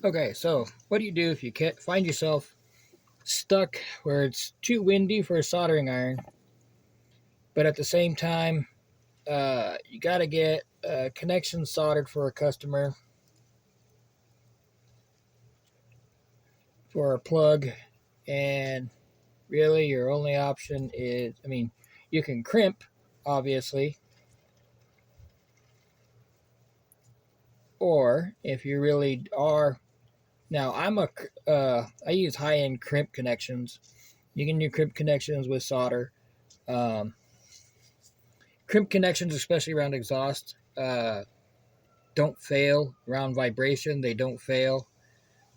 Okay, so what do you do if you can't find yourself stuck where it's too windy for a soldering iron, but at the same time, you got to get a connection soldered for a customer for a plug, and really your only option is, I mean, you can crimp, obviously, or if you really are, now I use high end crimp connections. You can do crimp connections with solder. Um, Crimp connections, especially around exhaust, don't fail around vibration. They don't fail.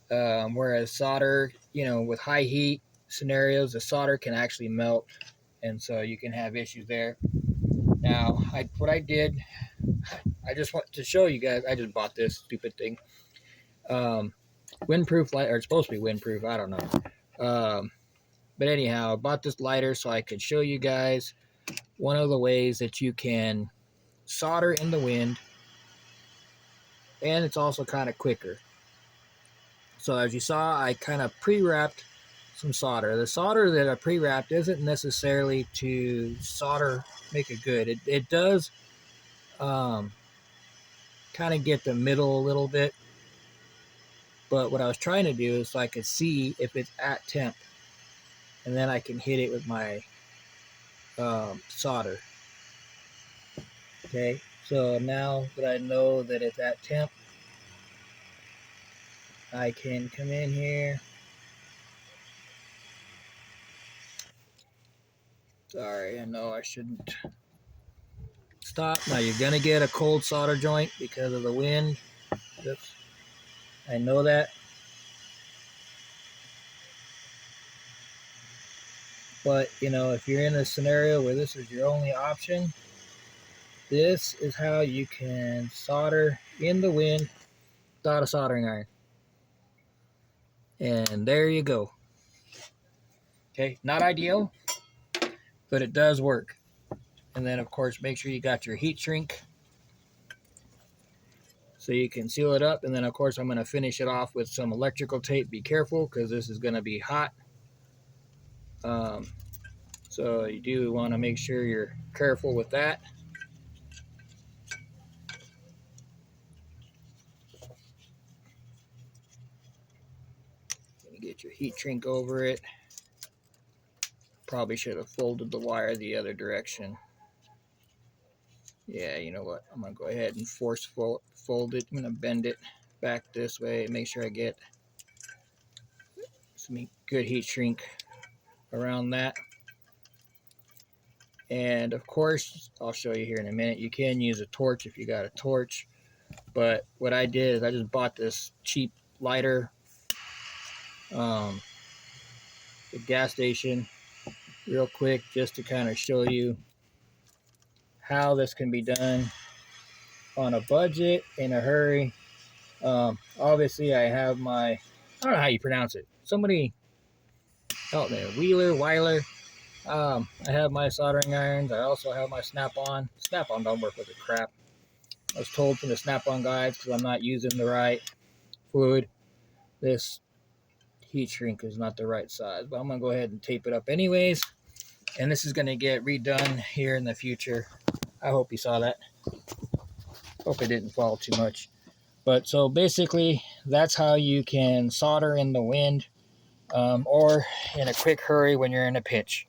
Whereas solder, with high heat scenarios, the solder can actually melt, and so you can have issues there. Now, what I did, I just want to show you guys. I just bought this stupid thing. Windproof light, or it's supposed to be windproof. I don't know. But anyhow, I bought this lighter so I could show you guys one of the ways that you can solder in the wind, and it's also kind of quicker. So as you saw, I kind of pre-wrapped some solder. The solder that I pre-wrapped isn't necessarily to solder, make it good. It does kind of get the middle a little bit, but what I was trying to do is so I could see if it's at temp, and then I can hit it with my solder. Okay, so now that I know that it's at temp, I can come in here. Sorry, I know I shouldn't stop. Now you're gonna get a cold solder joint because of the wind. Oops. I know that. But, if you're in a scenario where this is your only option, this is how you can solder in the wind without a soldering iron. And there you go. Okay, not ideal, but it does work. And then, of course, make sure you got your heat shrink so you can seal it up. And then, of course, I'm going to finish it off with some electrical tape. Be careful because this is going to be hot. So you do want to make sure you're careful with that. Get your heat shrink over it. Probably should have folded the wire the other direction. Yeah, you know what? I'm going to go ahead and fold it. I'm going to bend it back this way. Make sure I get some good heat shrink around that. And of course, I'll show you here in a minute. You can use a torch if you got a torch. But what I did is I just bought this cheap lighter at the gas station real quick just to kind of show you how this can be done on a budget, in a hurry. Obviously, I have I don't know how you pronounce it. Somebody help me. Weiler. I have my soldering irons. I also have my Snap-on. Snap-on don't work with the crap. I was told from the Snap-on guides because I'm not using the right fluid. This heat shrink is not the right size, but I'm going to go ahead and tape it up anyways. And this is going to get redone here in the future. I hope you saw that. Hope it didn't fall too much. But so basically, that's how you can solder in the wind or in a quick hurry when you're in a pinch.